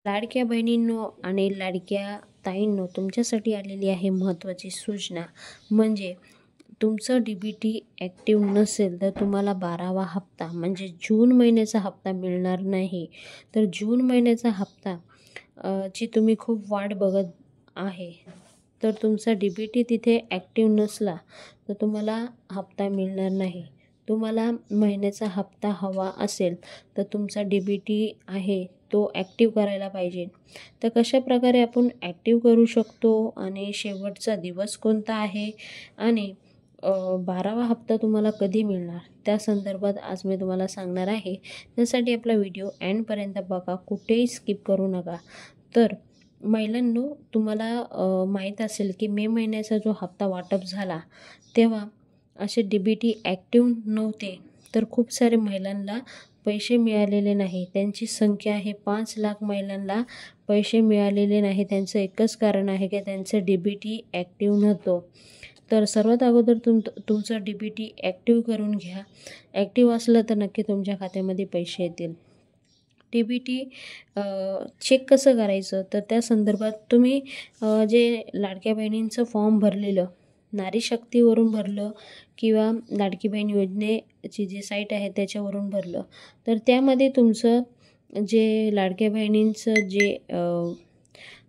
लाडक्या बहिणींनो आणि लाडक्या ताईंनो, तुमच्यासाठी आलेली आहे महत्त्वाची सूचना. म्हणजे तुमचं DBT ॲक्टिव्ह नसेल तर तुम्हाला 12वा हप्ता म्हणजे जून महिन्याचा हप्ता मिळणार नाही. तर जून महिन्याचा हप्ता ची तुम्ही खूप वाट बघत आहे, तर तुमचा DBT तिथे ॲक्टिव्ह नसला तर तुम्हाला हप्ता मिळणार नाही. तुम्हाला महिन्याचा हप्ता हवा असेल तर तुमचा DBT आहे तो ॲक्टिव्ह करायला पाहिजे. तर कशाप्रकारे आपण ॲक्टिव्ह करू शकतो आणि शेवटचा दिवस कोणता आहे आणि 12वा हप्ता तुम्हाला कधी मिळणार, त्या संदर्भात आज मी तुम्हाला सांगणार आहे. त्यासाठी आपला व्हिडिओ एंडपर्यंत बघा, कुठेही स्किप करू नका. तर महिलांनो, तुम्हाला माहीत असेल की मे महिन्याचा जो हप्ता वाटप झाला तेव्हा असे DBT ॲक्टिव्ह नव्हते, तर खूप सारे महिलांना पैसे मिळालेले नाही. त्यांची संख्या आहे 5 लाख महिलांना पैसे मिळालेले नाही. त्यांचं एकच कारण आहे की त्यांचं DBT ॲक्टिव्ह नव्हतं. तर सर्वात अगोदर तुमचं DBT ॲक्टिव्ह करून घ्या. ॲक्टिव्ह असलं तर नक्की तुमच्या खात्यामध्ये पैसे येतील. DBT चेक कसं करायचं, तर त्या संदर्भात तुम्ही जे लाडक्या बहिणींचं फॉर्म भरलेलं नारी शक्तीवरून भरलं किंवा लाडकी बहीण योजनेची जी साईट आहे त्याच्यावरून भरलं, तर त्यामध्ये तुमचं जे लाडक्या बहिणींचं जे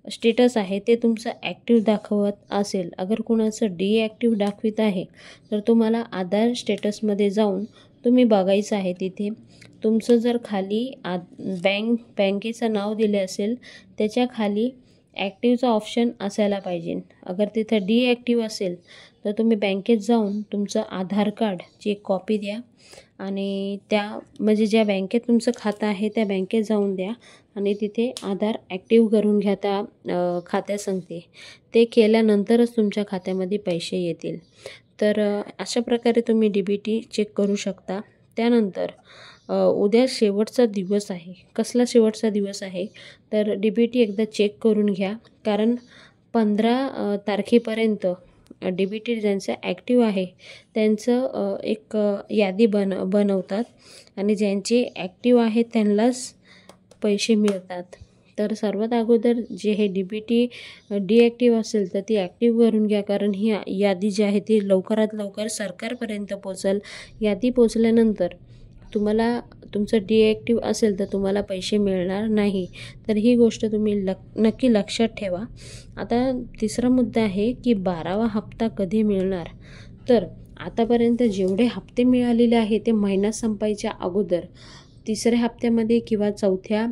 स्टेटस आहे ते तुमचं ॲक्टिव्ह दाखवत असेल. अगर कुणाचं डिॲक्टिव्ह दाखवित आहे तर तुम्हाला आधार स्टेटसमध्ये जाऊन तुम्ही बघायचं आहे. तिथे तुमचं जर खाली बँकेचं नाव दिले असेल त्याच्या खाली ॲक्टिव्हचा ऑप्शन असायला पाहिजे. अगर तिथं डिॲक्टिव्ह असेल तर तुम्ही बँकेत जाऊन तुमचं आधार कार्डची एक कॉपी द्या आणि म्हणजे ज्या बँकेत तुमचं खातं आहे त्या बँकेत जाऊन द्या आणि तिथे आधार ॲक्टिव्ह करून घ्या त्या खात्यासंगती. ते केल्यानंतरच तुमच्या खात्यामध्ये पैसे येतील. तर अशा प्रकारे तुम्ही DBT चेक करू शकता. त्यानंतर उद्या शेवटचा दिवस आहे. कसला शेवटचा दिवस आहे, तर DBT एकदा चेक करून घ्या. कारण 15 तारखेपर्यंत DBT ज्यांचं ॲक्टिव्ह आहे त्यांचं एक यादी बनवतात आणि ज्यांचे ॲक्टिव्ह आहे त्यांनाच पैसे मिळतात. तर सर्वात अगोदर जे हे DBT डिॲक्टिव्ह असेल तर ती ॲक्टिव्ह करून घ्या. कारण ही यादी जी आहे ती लवकरात लवकर सरकारपर्यंत पोचेल. यादी पोचल्यानंतर तुम्हाला तुमचं डिॲक्टिव्ह असेल तर तुम्हाला पैसे मिळणार नाही. तर ही गोष्ट तुम्ही नक्की लक्षात ठेवा. आता तिसरा मुद्दा आहे की 12वा हप्ता कधी मिळणार. तर आतापर्यंत जेवढे हप्ते मिळालेले आहे ते महिना संपायच्या अगोदर 3ऱ्या हप्त्यामध्ये किंवा 4थ्या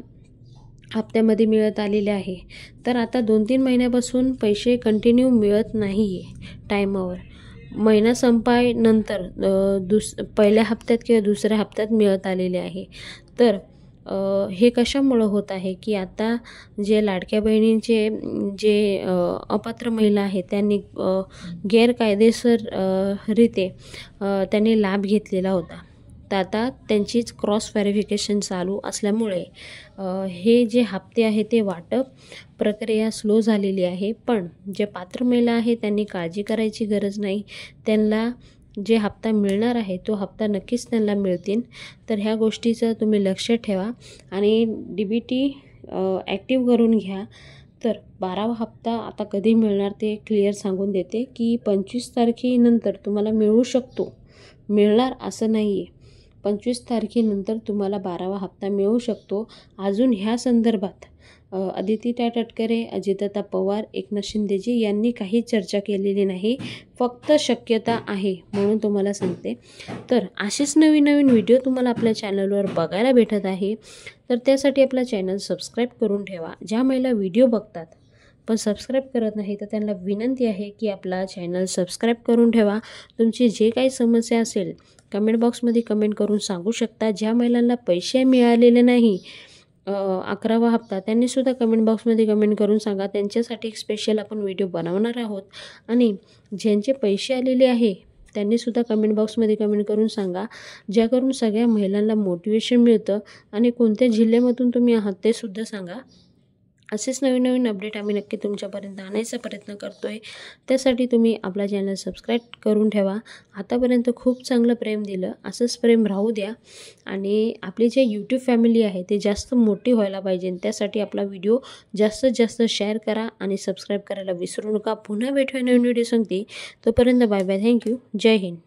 हप्त्यामध्ये मिळत आलेले आहे. तर आता 2-3 महिन्यापासून पैसे कंटिन्यू मिळत नाही आहे टायमावर. महिना संपायनंतर पहिल्या हप्त्यात किंवा दुसऱ्या हप्त्यात मिळत आलेले आहे. तर हे कशामुळं होत आहे की आता जे लाडक्या बहिणींचे जे अपात्र महिला आहेत त्यांनी गैरकायदेशीर रीते त्यांनी लाभ घेतलेला होता. तर आता त्यांचीच क्रॉस व्हेरिफिकेशन चालू असल्यामुळे हे जे हप्ते आहे ते वाटप प्रक्रिया स्लो झालेली आहे. पण जे पात्र महिला आहेत त्यांनी काळजी करायची गरज नाही. त्यांना जे हप्ता मिळणार आहे तो हप्ता नक्कीच त्यांना मिळतील. तर ह्या गोष्टीचं तुम्ही लक्ष ठेवा आणि DBT ॲक्टिव्ह करून घ्या. तर 12वा हप्ता आता कधी मिळणार ते क्लिअर सांगून देते की 25 तारखेनंतर तुम्हाला मिळू शकतो. मिळणार असं नाही आहे. 25 तारखेनंतर तुम्हाला 12वा हप्ता मिळू शकतो. अजून ह्या संदर्भात अदिती तटकरे, अजितदादा पवार, एकनाथ शिंदेजी यांनी काही चर्चा केलेली नाही. फक्त शक्यता आहे म्हणून तुम्हाला सांगते. तर असेच नवीन नवीन व्हिडिओ तुम्हाला आपल्या चॅनलवर बघायला भेटत आहे. तर त्यासाठी आपला चॅनल सबस्क्राईब करून ठेवा. ज्या महिला व्हिडिओ बघतात पण सबस्क्राईब करत नाही तर त्यांना विनंती आहे की आपला चॅनल सबस्क्राईब करून ठेवा. तुमची जे काही समस्या असेल कमेंट बॉक्समध्ये कमेंट करून सांगू शकता. ज्या महिलांना पैसे मिळालेले नाही 11वा हप्ता त्यांनीसुद्धा कमेंट बॉक्समध्ये कमेंट करून सांगा. त्यांच्यासाठी एक स्पेशल आपण व्हिडिओ बनवणार आहोत. आणि ज्यांचे पैसे आलेले आहे त्यांनीसुद्धा कमेंट बॉक्समध्ये कमेंट करून सांगा, ज्याकरून सगळ्या महिलांना मोटिवेशन मिळतं. आणि कोणत्या जिल्ह्यामधून तुम्ही आहात ते सुद्धा सांगा. असेच नवीन नवीन अपडेट आम्ही नक्की तुमच्यापर्यंत आणायचा प्रयत्न करतो आहे. त्यासाठी तुम्ही आपला चॅनल सबस्क्राईब करून ठेवा. आतापर्यंत खूप चांगलं प्रेम दिलं, असंच प्रेम राहू द्या. आणि आपली जे यूट्यूब फॅमिली आहे ते जास्त मोठी व्हायला पाहिजे. त्यासाठी आपला व्हिडिओ जास्तीत जास्त शेअर करा आणि सबस्क्राईब करायला विसरू नका. पुन्हा भेटूया नवीन व्हिडिओ सांगते. तोपर्यंत बाय बाय. थँक्यू. जय हिंद.